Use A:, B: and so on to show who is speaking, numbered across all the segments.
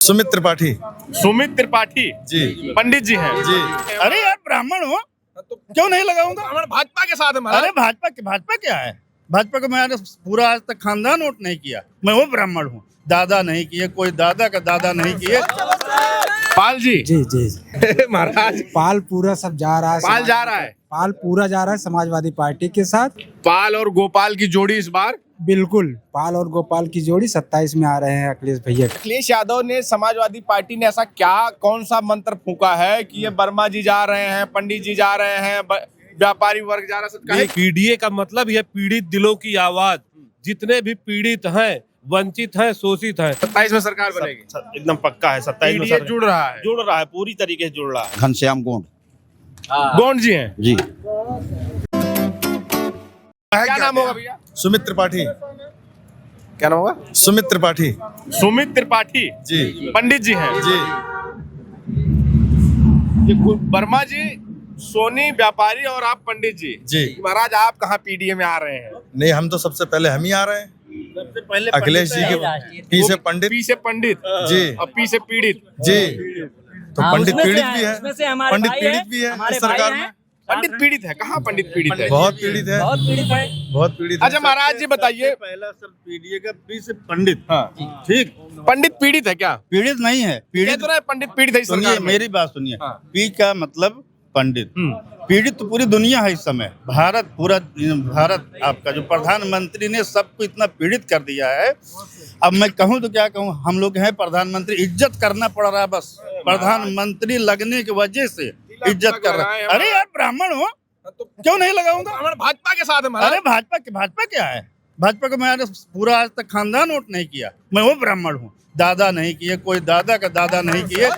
A: सुमित त्रिपाठी।
B: सुमित त्रिपाठी
A: जी
B: पंडित जी हैं
A: जी।
C: अरे यार ब्राह्मण हो तो क्यों नहीं लगाऊंगा?
B: हमारे भाजपा के साथ है महाराज।
C: अरे भाजपा क्या है? भाजपा को मैंने पूरा आज तक खानदान वोट नहीं किया। मैं वो ब्राह्मण हूँ, दादा नहीं किए, कोई दादा का दादा नहीं किए।
B: पाल जी
D: जी जी
B: महाराज
D: पाल पूरा सब जा रहा है।
B: पाल जा रहा है।
D: पाल पूरा जा रहा है समाजवादी पार्टी के साथ।
B: पाल और गोपाल की जोड़ी इस बार
D: बिल्कुल पाल और गोपाल की जोड़ी 27 में आ रहे हैं अखिलेश भैया।
B: अखिलेश यादव ने समाजवादी पार्टी ने ऐसा क्या कौन सा मंत्र फूका है कि ये वर्मा जी जा रहे हैं, पंडित जी जा रहे हैं, व्यापारी वर्ग जा रहा है?
E: पीडीए का मतलब यह पीड़ित दिलों की आवाज, जितने भी पीड़ित हैं, वंचित हैं, शोषित हैं।
B: 27 में सरकार बनेगी
F: एकदम पक्का है। 27 में
B: पीडीए जुड़ रहा है।
F: जुड़ रहा है, पूरी तरीके से जुड़ रहा है।
A: घनश्याम गोंड
B: गोंड जी हैं
A: जी।
B: क्या नाम होगा भैया?
A: सुमित त्रिपाठी।
B: क्या नाम होगा?
A: सुमित त्रिपाठी
B: सुमित त्रिपाठी
A: जी
B: पंडित जी हैं
A: जी।
B: ये वर्मा जी, सोनी व्यापारी और आप पंडित जी।
A: जी।
B: महाराज आप कहाँ पीडीए में आ रहे हैं?
A: नहीं, हम तो सबसे पहले हम ही आ रहे हैं।
F: सबसे पहले
A: अखिलेश जी के पी से पंडित
B: पी से पंडित
A: जी
B: और पी से पीड़ित।
A: जी। तो पंडित
G: उसमें से
A: पीड़ित
G: है,
A: भी है,
G: उसमें से हमारे
A: पंडित
G: भाई
A: पीड़ित
G: हैं,
A: भी है
G: हमारे
A: इस सरकार
G: भाई
A: में।
G: हैं।
B: पंडित पीड़ित है? कहाँ पंडित पीड़ित है?
A: बहुत पीड़ित है,
G: बहुत पीड़ित है।
A: बहुत पीड़ित है।
B: अच्छा महाराज जी बताइए,
F: पहला सब पीडीए का पी से पंडित।
B: हाँ
C: ठीक,
B: पंडित पीड़ित है क्या?
C: पीड़ित नहीं है।
B: कह
C: पीड़ित
B: तो रहे हैं पंडित पीड़ित है इस
C: सुनिए,
B: सरकार में।
C: मेरी बात सुनिए।
B: हाँ।
C: पी का मतलब पंडित, पीड़ित तो पूरी दुनिया है इस समय। भारत पूरा भारत आपका जो प्रधानमंत्री ने सबको इतना पीड़ित कर दिया है। अब मैं कहूँ तो क्या कहूँ, हम लोग हैं प्रधानमंत्री, इज्जत करना पड़ रहा है बस। प्रधानमंत्री लगने की वजह से इज्जत कर रहा है। अरे यार ब्राह्मण हो तो क्यों नहीं लगाऊंगा?
B: हमारे भाजपा के साथ है महाराज।
C: अरे भाजपा क्या है? भाजपा को मैंने पूरा आज तक खानदान वोट नहीं किया। मैं वो ब्राह्मण हूँ, दादा नहीं किए, कोई दादा का दादा नहीं किए,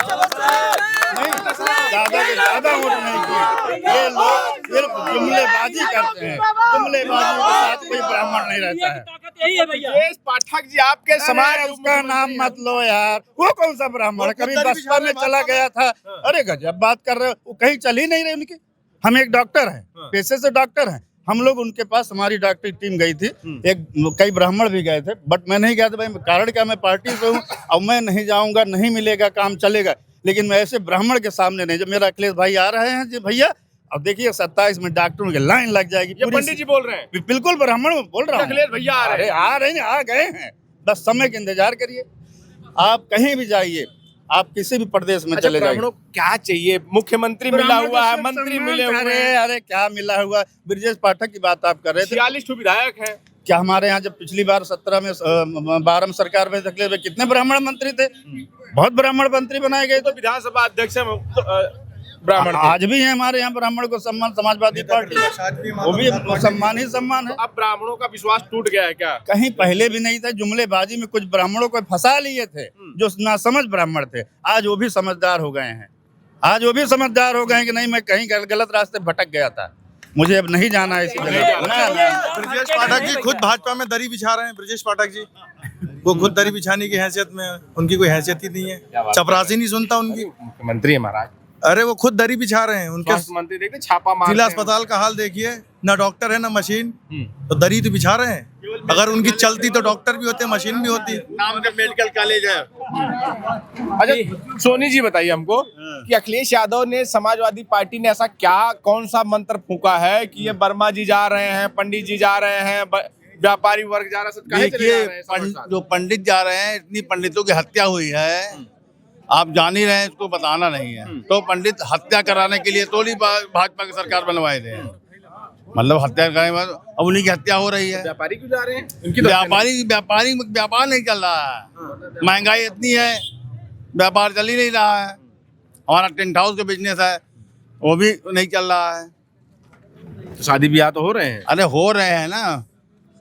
C: दादा के दादा वोट नहीं किए। ये लोग सिर्फ जुमलेबाजी करते हैं। जुमलेबाजी के साथ कोई ब्राह्मण नहीं रहता है।
G: यही है भैया।
B: ब्रजेश पाठक जी आपके समाज
C: अरे उसका नाम मत लो यार। वो कौन सा ब्राह्मण है? कभी बसपा में चला गया था। अरे गजब बात कर रहे हो, वो कहीं चल ही नहीं रहे उनकी। हम एक डॉक्टर हैं, पेशे से डॉक्टर हैं। हम लोग उनके पास, हमारी डॉक्टरी टीम गई थी, कई ब्राह्मण भी गए थे, बट मैं नहीं गया था। भाई कारण क्या, मैं पार्टी से हूँ, अब मैं नहीं जाऊंगा, नहीं मिलेगा, काम चलेगा। लेकिन मैं ऐसे ब्राह्मण के सामने नहीं। जब मेरा अखिलेश भाई आ रहे हैं जी भैया, अब देखिए 27 में डॉक्टरों की लाइन लग जाएगी।
B: ये पंडित जी बोल रहे हैं।
C: बिल्कुल ब्राह्मण बोल रहा हूँ।
B: अखिलेश भैया आ रहे हैं।
C: आ रहे हैं, आ गए हैं, बस समय का इंतजार करिए। आप कहीं भी जाइए, आप किसी भी प्रदेश में
B: अच्छा,
C: चले जाइए।
B: ब्राह्मणों को क्या चाहिए? मुख्यमंत्री मिला हुआ है, मंत्री मिले हुए हैं।
C: अरे क्या मिला हुआ? ब्रजेश पाठक की बात आप कर रहे थे।
B: 46 विधायक हैं।
C: क्या हमारे यहाँ जब पिछली बार 17 में 12 में सरकार में तकलीफ, कितने ब्राह्मण मंत्री थे? बहुत ब्राह्मण मंत्री बनाए गए।
B: तो विधानसभा अध्यक्ष है ब्राह्मण थे।
C: आज भी है हमारे यहाँ ब्राह्मण को सम्मान, समाजवादी पार्टी, वो भी सम्मान ही सम्मान है।
B: अब ब्राह्मणों का विश्वास टूट गया है क्या?
C: कहीं पहले भी नहीं था। जुमलेबाजी में कुछ ब्राह्मणों को फंसा लिए थे जो नासमझ ब्राह्मण थे। आज वो भी समझदार हो गए हैं। आज वो भी समझदार हो गए हैं कि नहीं, मैं कहीं गलत रास्ते भटक गया था, मुझे अब नहीं जाना है इसी जगह।
A: ब्रजेश पाठक जी खुद भाजपा में दरी बिछा रहे हैं। ब्रजेश पाठक जी वो खुद दरी बिछाने की हैसियत में, उनकी कोई हैसियत ही नहीं है। चपरासी नहीं सुनता उनकी।
B: मुख्यमंत्री है महाराज।
A: अरे वो खुद दरी बिछा रहे हैं। उनके
B: स्वास्थ्य मंत्री देखते छापा मार
A: जिला अस्पताल का हाल देखिए, ना डॉक्टर है ना मशीन, तो दरी तो बिछा रहे हैं। अगर उनकी चलती तो डॉक्टर भी होते, मशीन भी होती।
F: नाम का मेडिकल कॉलेज है।
B: अच्छा सोनी जी बताइए हमको कि अखिलेश यादव ने समाजवादी पार्टी ने ऐसा क्या कौन सा मंत्र फूका है कि ये वर्मा जी जा रहे हैं, पंडित जी जा रहे हैं, व्यापारी वर्ग जा रहा है?
H: देखिए, जो पंडित जा रहे हैं, इतनी पंडितों की हत्या हुई है, आप जान ही रहे हैं, इसको बताना नहीं है। तो पंडित हत्या कराने के लिए तो नहीं भाजपा की सरकार बनवाए थे, मतलब हत्या कराने के बाद अब उन्हीं की हत्या हो रही है।
B: व्यापारी क्यों जा रहे हैं?
H: व्यापार नहीं चल रहा है, महंगाई इतनी है, व्यापार चल ही नहीं रहा है। हमारा टेंट हाउस का बिजनेस है, वो भी नहीं चल रहा है।
B: शादी ब्याह तो हो रहे हैं।
H: अरे हो रहे हैं ना,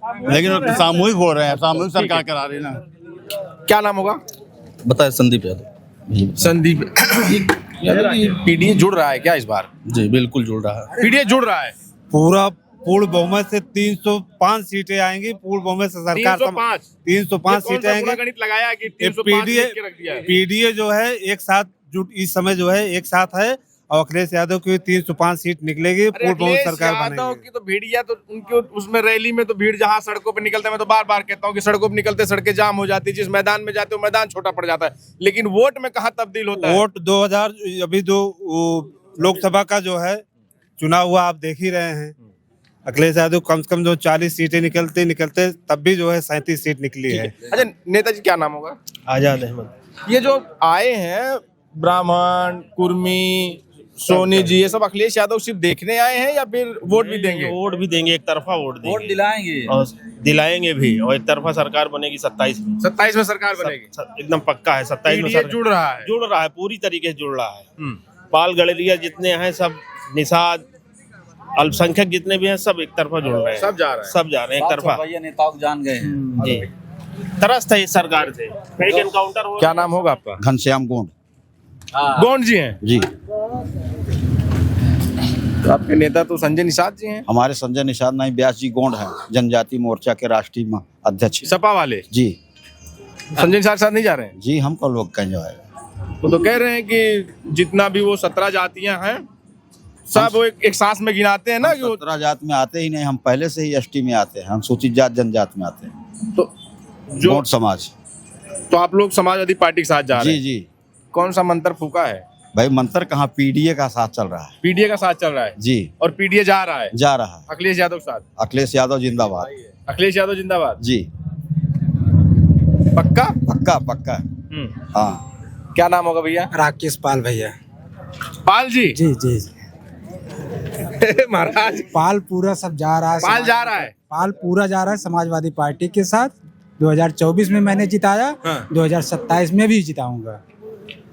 H: लेकिन वो सामूहिक हो रहे हैं, सामूहिक सरकार करा रही है ना।
B: क्या नाम होगा?
I: बताए संदीप यादव।
B: संदीप पीडीए जुड़ रहा है क्या इस बार?
I: जी बिल्कुल जुड़ रहा है।
B: पीडीए जुड़ रहा है।
D: पूरा पूर्ण बहुमत से 305 सीटें आएंगी। पूर्ण बहुमत से सरकार 305 सीटें आएंगी।
B: गणित लगाया कि 305 लिख के रख दिया है।
D: पीडीए जो है एक साथ इस समय जो है एक साथ है और अखिलेश यादव की 305 सीट निकलेगी,
B: अरे
D: पूर्ण बहुमत
B: अखिलेश
D: सरकार
B: यादव
D: बनेगी।
B: की तो भीड़िया तो उनके उसमें रैली में तो भीड़ जहां सड़कों पे निकलते हैं, मैं तो बार बार कहता हूँ कि सड़कों पे निकलते सड़कें जाम हो जाती है, जिस मैदान में जाते हो मैदान छोटा पड़ जाता है, लेकिन वोट में कहाँ तब्दील होता है?
D: वोट 2000 अभी जो लोकसभा का जो है चुनाव हुआ, आप देख ही रहे हैं। अखिलेश यादव कम से कम जो 40 सीटें निकलते तब भी जो है 37 सीट निकली है।
B: अच्छा नेताजी क्या नाम होगा?
I: आजाद अहमद।
B: ये जो आए हैं ब्राह्मण, कुर्मी, सोनी जी, ये सब अखिलेश यादव सिर्फ देखने आए हैं या फिर वोट भी देंगे?
F: वोट भी देंगे, एक तरफा वोट देंगे,
I: वोट दिलाएंगे
F: और दिलाएंगे भी, और एक तरफा सरकार बनेगी 27 में।
B: 27 में सरकार बनेगी,
F: एकदम पक्का है 27 में।
B: पीडीए जुड़ रहा है।
F: जुड़ रहा है, पूरी तरीके से जुड़ रहा है। पाल गड़लिया जितने हैं सब, निषाद, अल्पसंख्यक जितने भी हैं सब एक तरफा जुड़ रहे हैं,
B: सब जा रहे हैं।
F: सब जा रहे हैं एक तरफा।
I: भैया नेताओं को जान गए हैं।
F: जी, तरस है इस सरकार से, फेक एनकाउंटर हो।
B: क्या नाम होगा आपका?
H: घनश्याम गोंड
B: गोंड जी हैं।
H: जी।
B: तो आपके नेता तो संजय निषाद जी हैं,
H: हमारे संजय निषाद नहीं, व्यास जी गोंड हैं, जनजाति मोर्चा के राष्ट्रीय अध्यक्ष।
B: सपा वाले।
H: जी
B: संजय निषाद साथ नहीं जा रहे हैं?
H: जी, हमको लोग कहीं जो है
B: वो तो कह रहे हैं कि जितना भी वो 17 जातियां हैं सब वो एक सांस में गिनाते हैं ना कि वो
H: 17 जात में आते ही नहीं, हम पहले से ही एसटी में आते हैं, हम सूचित जात जनजात में आते हैं,
B: तो जो
H: गोंड समाज।
B: तो आप लोग समाजवादी पार्टी के साथ जा रहे
H: जी
B: हैं?
H: जी
B: कौन सा मंत्र फूका है?
H: भाई, मंत्र कहाँ, पीडीए का साथ चल रहा है।
B: पीडीए का साथ चल रहा है
H: जी,
B: और पीडीए जा रहा है,
H: जा रहा है।
B: अखिलेश यादव के साथ।
H: अखिलेश यादव जिंदाबाद।
B: अखिलेश यादव जिंदाबाद।
H: जी,
B: पक्का?
H: पक्का पक्का। हाँ,
B: क्या नाम होगा भैया?
G: राकेश पाल भैया।
B: पाल जी।
G: जी जी जी।
B: महाराज
G: पाल पूरा सब जा रहा है।
B: पाल जा रहा है।
G: पाल पूरा जा रहा है समाजवादी पार्टी के साथ। 2024 में मैंने जिताया, 2027 में भी जिताऊंगा।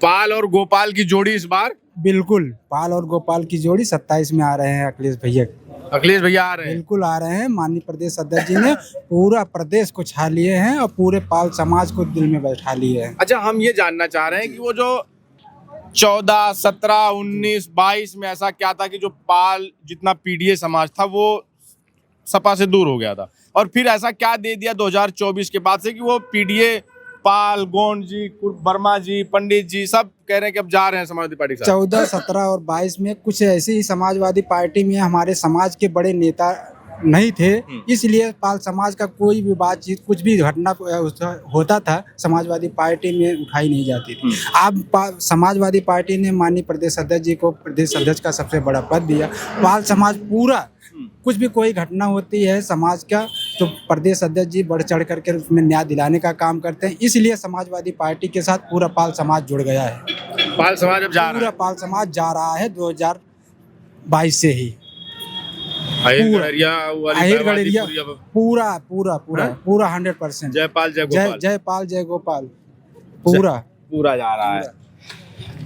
B: पाल और गोपाल की जोड़ी इस बार?
G: बिल्कुल, पाल और गोपाल की जोड़ी 27 में आ रहे हैं अखिलेश भैया।
B: अखिलेश भैया आ रहे हैं?
G: बिल्कुल आ रहे हैं। माननीय प्रदेश अध्यक्ष जी ने पूरा प्रदेश को छा लिए हैं और पूरे पाल समाज को दिल में बैठा लिए हैं।
B: अच्छा, हम ये जानना चाह रहे हैं कि वो जो 14, 17, 19, 22 में ऐसा क्या था कि जो पाल जितना पीडीए समाज था वो सपा से दूर हो गया था, और फिर ऐसा क्या दे दिया 2024 के बाद से कि वो पीडीए, पाल, गोंड जी, वर्मा जी, पंडित जी सब कह रहे हैं कि अब जा रहे हैं समाजवादी पार्टी के साथ?
G: 14, 17 और 22 में कुछ ऐसी ही समाजवादी पार्टी में हमारे समाज के बड़े नेता नहीं थे, इसलिए पाल समाज का कोई भी बातचीत, कुछ भी घटना होता था समाजवादी पार्टी में उठाई नहीं जाती थी। अब समाजवादी पार्टी ने माननीय प्रदेश अध्यक्ष जी को प्रदेश अध्यक्ष का सबसे बड़ा पद दिया। पाल समाज पूरा, कुछ भी कोई घटना होती है समाज का तो प्रदेश अध्यक्ष जी बढ़ चढ़ करके उसमें न्याय दिलाने का काम करते हैं, इसलिए समाजवादी पार्टी के साथ पूरा पाल समाज जुड़ गया है।
B: पाल समाज अब जा रहा
G: पूरा
B: है?
G: पाल समाज जा रहा है 2022 से ही।
B: अहिर गड़रिया वाली
G: अहिर गड़रिया
B: पूरी अब
G: पूरा 100%।
B: जयपाल, जय गोपाल।
G: जयपाल, जय गोपाल पूरा
B: जा रहा है।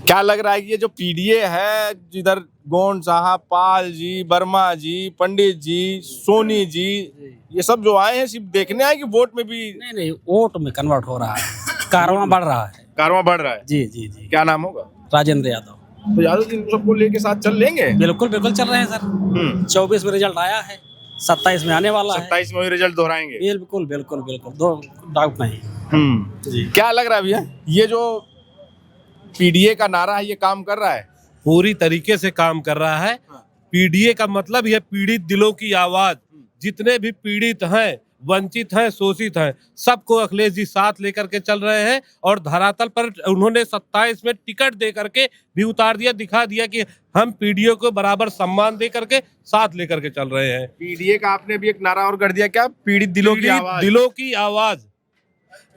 B: क्या लग रहा है कि ये जो पीडीए है, जिधर गोंड साहब, पाल जी, वर्मा जी, पंडित जी, सोनी जी, ये सब जो आए हैं सिर्फ देखने आए कि वोट में भी?
J: नहीं, वोट में कन्वर्ट हो रहा है, कारवां बढ़ रहा है।
B: कारवां बढ़ रहा है?
J: जी जी जी।
B: क्या नाम होगा?
J: राजेंद्र यादव।
B: तो यादव जी सबको लेके साथ चल लेंगे?
J: बिल्कुल बिल्कुल चल रहे हैं सर। 24 में रिजल्ट आया है, 27 में आने वाला है।
B: 27 में रिजल्ट दोहराएंगे?
J: बिल्कुल बिल्कुल बिल्कुल, दो डाउट नहीं।
B: क्या लग रहा है भैया, ये जो पीडीए का नारा है ये काम कर रहा है?
E: पूरी तरीके से काम कर रहा है। पीडीए का मतलब यह पीड़ित दिलों की आवाज, जितने भी पीड़ित हैं, वंचित हैं, शोषित हैं, सबको अखिलेश जी साथ लेकर के चल रहे हैं। और धरातल पर उन्होंने 27 में टिकट दे करके भी उतार दिया, दिखा दिया कि हम पीडीए को बराबर सम्मान दे करके साथ लेकर के चल रहे हैं।
B: पीडीए का आपने भी एक नारा और कर दिया, क्या? पीड़ित दिलों की आवाज।
E: दिलों की आवाज,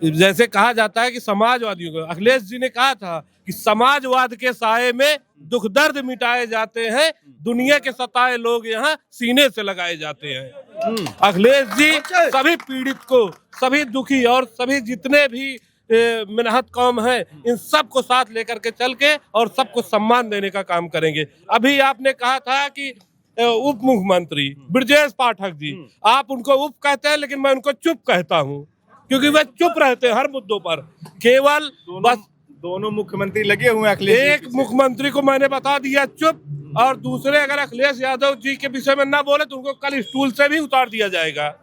E: जैसे कहा जाता है कि समाजवादियों को, अखिलेश जी ने कहा था कि समाजवाद के साये में दुख दर्द मिटाए जाते हैं, दुनिया के सताए लोग यहाँ सीने से लगाए जाते हैं। अखिलेश जी सभी पीड़ित को, सभी दुखी और सभी जितने भी मेहनत कौम है, इन सब को साथ लेकर के चल के और सबको सम्मान देने का काम करेंगे। अभी आपने कहा था कि उप मुख्यमंत्री ब्रजेश पाठक जी, आप उनको उप कहते हैं लेकिन मैं उनको चुप कहता हूँ, क्योंकि वे चुप रहते हैं हर मुद्दों पर। केवल बस
B: दोनों मुख्यमंत्री लगे हुए हैं अखिलेश।
E: एक मुख्यमंत्री को मैंने बता दिया चुप, और दूसरे अगर अखिलेश यादव जी के विषय में ना बोले तो उनको कल स्टूल से भी उतार दिया जाएगा।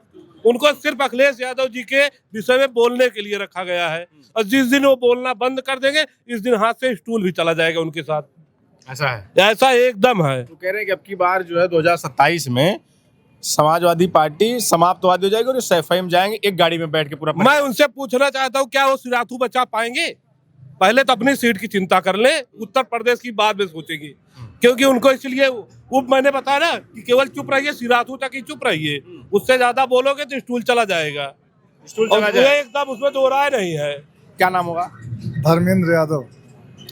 E: उनको सिर्फ अखिलेश यादव जी के विषय में बोलने के लिए रखा गया है, और जिस दिन वो बोलना बंद कर देंगे इस दिन हाथ से स्टूल भी चला जाएगा उनके साथ।
B: ऐसा है,
E: ऐसा एकदम है।
B: तो कह रहे हैं कि अब की बार जो है 2027 में समाजवादी पार्टी समाप्तवादी हो जाएगी और सैफई में जाएंगे एक गाड़ी में बैठ के पूरा।
E: मैं उनसे पूछना चाहता हूँ क्या वो सिराथू बचा पाएंगे? पहले तो अपनी सीट की चिंता कर ले, उत्तर प्रदेश की बाद में सोचेंगे, क्योंकि उनको इसलिए वो मैंने बताया ना कि केवल चुप रहिए, सिराथू तक ही चुप रहिए, उससे ज्यादा बोलोगे तो स्टूल चला जाएगा।
B: स्टूल चला
E: और
B: जाए।
E: एकदम उसमें दो राय नहीं है।
B: क्या नाम होगा?
K: धर्मेंद्र यादव,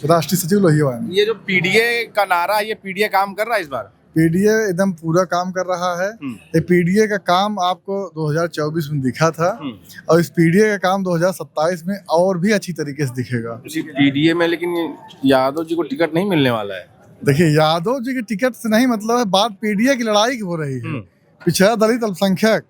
K: राष्ट्रीय सचिव लोहिया।
B: ये जो पीडीए का नारा है, ये पीडीए काम कर रहा है इस बार?
K: पीडीए एकदम पूरा काम कर रहा है। ये पीडीए का काम आपको 2024 में दिखा था और इस पीडीए का काम 2027 में और भी अच्छी तरीके से दिखेगा।
B: पीडीए में लेकिन यादव जी को टिकट नहीं मिलने वाला है।
K: देखिए, यादव जी के टिकट से नहीं मतलब है, बात पीडीए की लड़ाई की हो रही है, पिछड़ा दलित अल्पसंख्यक।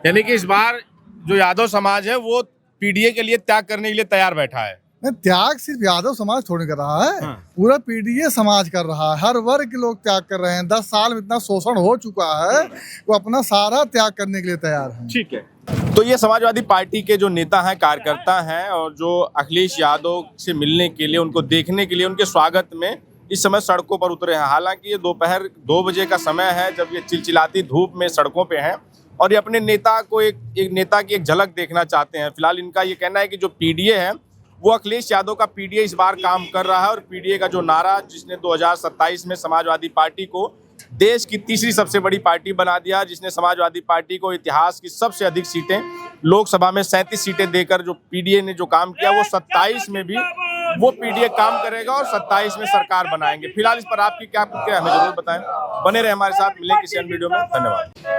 B: यानी कि इस बार जो यादव समाज है वो पीडीए के लिए त्याग करने के लिए तैयार बैठा है।
K: नहीं, त्याग सिर्फ यादव समाज थोड़ी कर रहा है, पूरा पीडीए समाज कर रहा है। हर वर्ग के लोग त्याग कर रहे हैं। 10 साल में इतना शोषण हो चुका है, वो अपना सारा त्याग करने के लिए तैयार है।
B: ठीक है। तो ये समाजवादी पार्टी के जो नेता हैं, कार्यकर्ता हैं, और जो अखिलेश यादव से मिलने के लिए, उनको देखने के लिए, उनके स्वागत में इस समय सड़कों पर उतरे हैं। हालांकि ये दोपहर 2 बजे का समय है जब ये चिलचिलाती धूप में सड़कों पे हैं और ये अपने नेता को एक नेता की एक झलक देखना चाहते हैं। फिलहाल इनका ये कहना है कि जो पीडीए है वो अखिलेश यादव का पीडीए इस बार काम कर रहा है और पीडीए का जो नारा जिसने 2027 में समाजवादी पार्टी को देश की तीसरी सबसे बड़ी पार्टी बना दिया, जिसने समाजवादी पार्टी को इतिहास की सबसे अधिक सीटें, लोकसभा में 37 सीटें देकर जो पीडीए ने जो काम किया, वो 27 में भी वो पीडीए काम करेगा और 27 में सरकार बनाएंगे। फिलहाल इस पर आपकी क्या प्रतिक्रिया हमें जरूर बताएं। बने रहे हमारे साथ, मिले किसी अन्य वीडियो में। धन्यवाद।